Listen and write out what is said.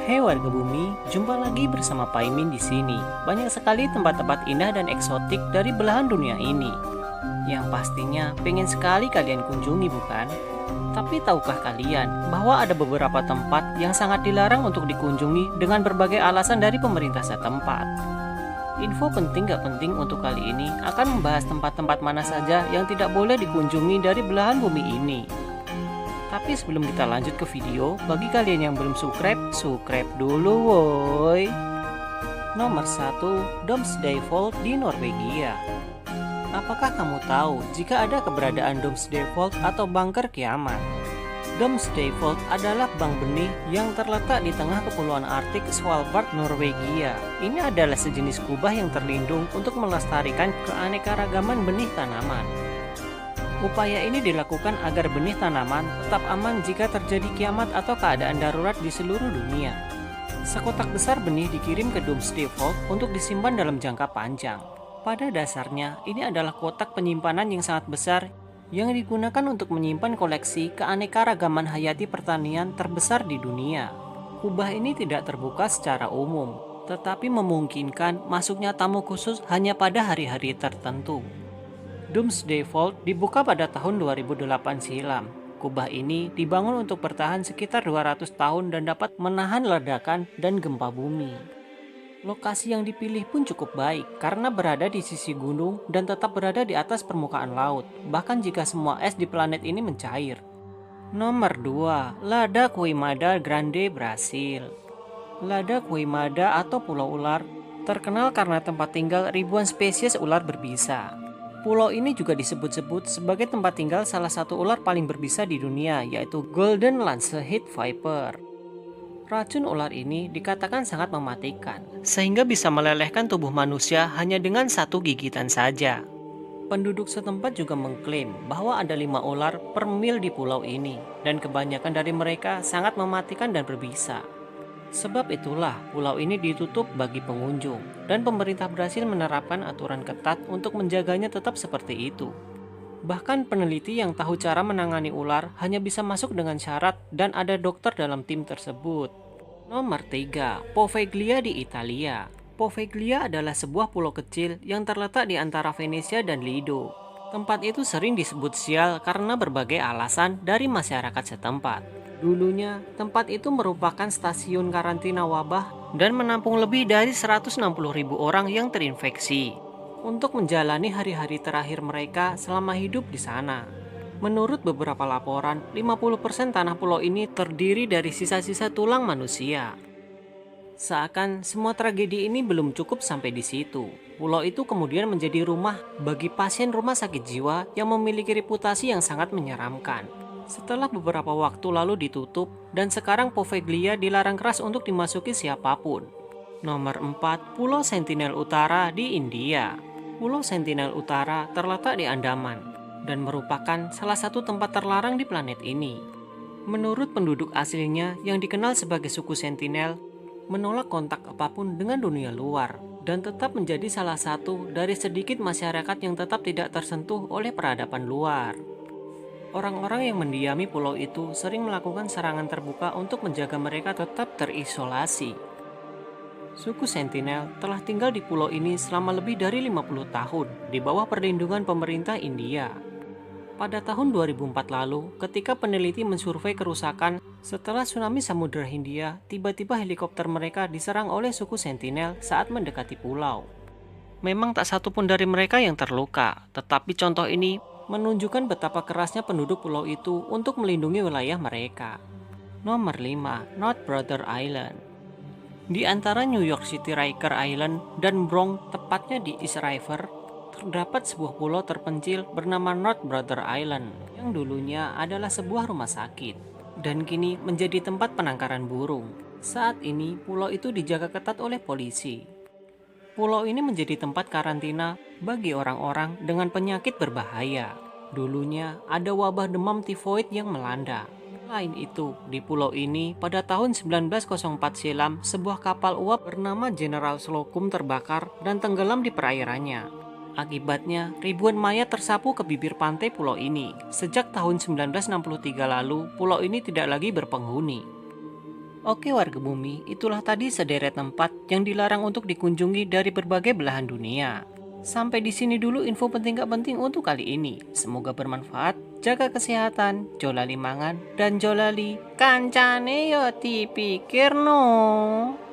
Hai warga bumi, jumpa lagi bersama Paimin di sini. Banyak sekali tempat-tempat indah dan eksotik dari belahan dunia ini. Yang pastinya pengen sekali kalian kunjungi bukan? Tapi tahukah kalian bahwa ada beberapa tempat yang sangat dilarang untuk dikunjungi dengan berbagai alasan dari pemerintah setempat? Info penting gak penting untuk kali ini akan membahas tempat-tempat mana saja yang tidak boleh dikunjungi dari belahan bumi ini. Tapi sebelum kita lanjut ke video, bagi kalian yang belum subscribe dulu woi. Nomor 1, Domsday Vault di Norwegia. Apakah kamu tahu jika ada keberadaan Domsday Vault atau bunker kiamat? Domsday Vault adalah bank benih yang terletak di tengah kepulauan Arktik Svalbard, Norwegia. Ini adalah sejenis kubah yang terlindung untuk melestarikan keanekaragaman benih tanaman. Upaya ini dilakukan agar benih tanaman tetap aman jika terjadi kiamat atau keadaan darurat di seluruh dunia. Sekotak besar benih dikirim ke Domsday Vault untuk disimpan dalam jangka panjang. Pada dasarnya, ini adalah kotak penyimpanan yang sangat besar yang digunakan untuk menyimpan koleksi keanekaragaman hayati pertanian terbesar di dunia. Kubah ini tidak terbuka secara umum, tetapi memungkinkan masuknya tamu khusus hanya pada hari-hari tertentu. Domsday Vault dibuka pada tahun 2008 silam. Kubah ini dibangun untuk bertahan sekitar 200 tahun dan dapat menahan ledakan dan gempa bumi. Lokasi yang dipilih pun cukup baik karena berada di sisi gunung dan tetap berada di atas permukaan laut, bahkan jika semua es di planet ini mencair. Nomor 2, Lada Queimada Grande, Brasil. Lada Queimada atau Pulau Ular terkenal karena tempat tinggal ribuan spesies ular berbisa. Pulau ini juga disebut-sebut sebagai tempat tinggal salah satu ular paling berbisa di dunia, yaitu Golden Lancehead Viper. Racun ular ini dikatakan sangat mematikan, sehingga bisa melelehkan tubuh manusia hanya dengan satu gigitan saja. Penduduk setempat juga mengklaim bahwa ada 5 ular per mil di pulau ini, dan kebanyakan dari mereka sangat mematikan dan berbisa. Sebab itulah pulau ini ditutup bagi pengunjung, dan pemerintah Brasil menerapkan aturan ketat untuk menjaganya tetap seperti itu. Bahkan peneliti yang tahu cara menangani ular hanya bisa masuk dengan syarat dan ada dokter dalam tim tersebut. Nomor 3, Poveglia di Italia. Poveglia adalah sebuah pulau kecil yang terletak di antara Venesia dan Lido. Tempat itu sering disebut sial karena berbagai alasan dari masyarakat setempat. Dulunya, tempat itu merupakan stasiun karantina wabah dan menampung lebih dari 160.000 orang yang terinfeksi untuk menjalani hari-hari terakhir mereka selama hidup di sana. Menurut beberapa laporan, 50% tanah pulau ini terdiri dari sisa-sisa tulang manusia. Seakan semua tragedi ini belum cukup sampai di situ. Pulau itu kemudian menjadi rumah bagi pasien rumah sakit jiwa yang memiliki reputasi yang sangat menyeramkan. Setelah beberapa waktu lalu ditutup, dan sekarang Poveglia dilarang keras untuk dimasuki siapapun. Nomor 4, Pulau Sentinel Utara di India. Pulau Sentinel Utara terletak di Andaman, dan merupakan salah satu tempat terlarang di planet ini. Menurut penduduk aslinya yang dikenal sebagai suku Sentinel, menolak kontak apapun dengan dunia luar, dan tetap menjadi salah satu dari sedikit masyarakat yang tetap tidak tersentuh oleh peradaban luar. Orang-orang yang mendiami pulau itu sering melakukan serangan terbuka untuk menjaga mereka tetap terisolasi. Suku Sentinel telah tinggal di pulau ini selama lebih dari 50 tahun di bawah perlindungan pemerintah India. Pada tahun 2004 lalu, ketika peneliti mensurvei kerusakan setelah tsunami Samudra Hindia, tiba-tiba helikopter mereka diserang oleh suku Sentinel saat mendekati pulau. Memang tak satu pun dari mereka yang terluka, tetapi contoh ini menunjukkan betapa kerasnya penduduk pulau itu untuk melindungi wilayah mereka. Nomor 5, North Brother Island. Di antara New York City Riker Island dan Bronx, tepatnya di East River, terdapat sebuah pulau terpencil bernama North Brother Island yang dulunya adalah sebuah rumah sakit dan kini menjadi tempat penangkaran burung. Saat ini pulau itu dijaga ketat oleh polisi. Pulau ini menjadi tempat karantina bagi orang-orang dengan penyakit berbahaya. Dulunya ada wabah demam tifoid yang melanda. Selain itu, di pulau ini pada tahun 1904 silam, sebuah kapal uap bernama General Slocum terbakar dan tenggelam di perairannya. Akibatnya, ribuan mayat tersapu ke bibir pantai pulau ini. Sejak tahun 1963 lalu, pulau ini tidak lagi berpenghuni. Oke warga bumi, itulah tadi sederet tempat yang dilarang untuk dikunjungi dari berbagai belahan dunia. Sampai di sini dulu info penting gak penting untuk kali ini. Semoga bermanfaat, jaga kesehatan, jolali mangan, dan jolali kancane yo dipikir no.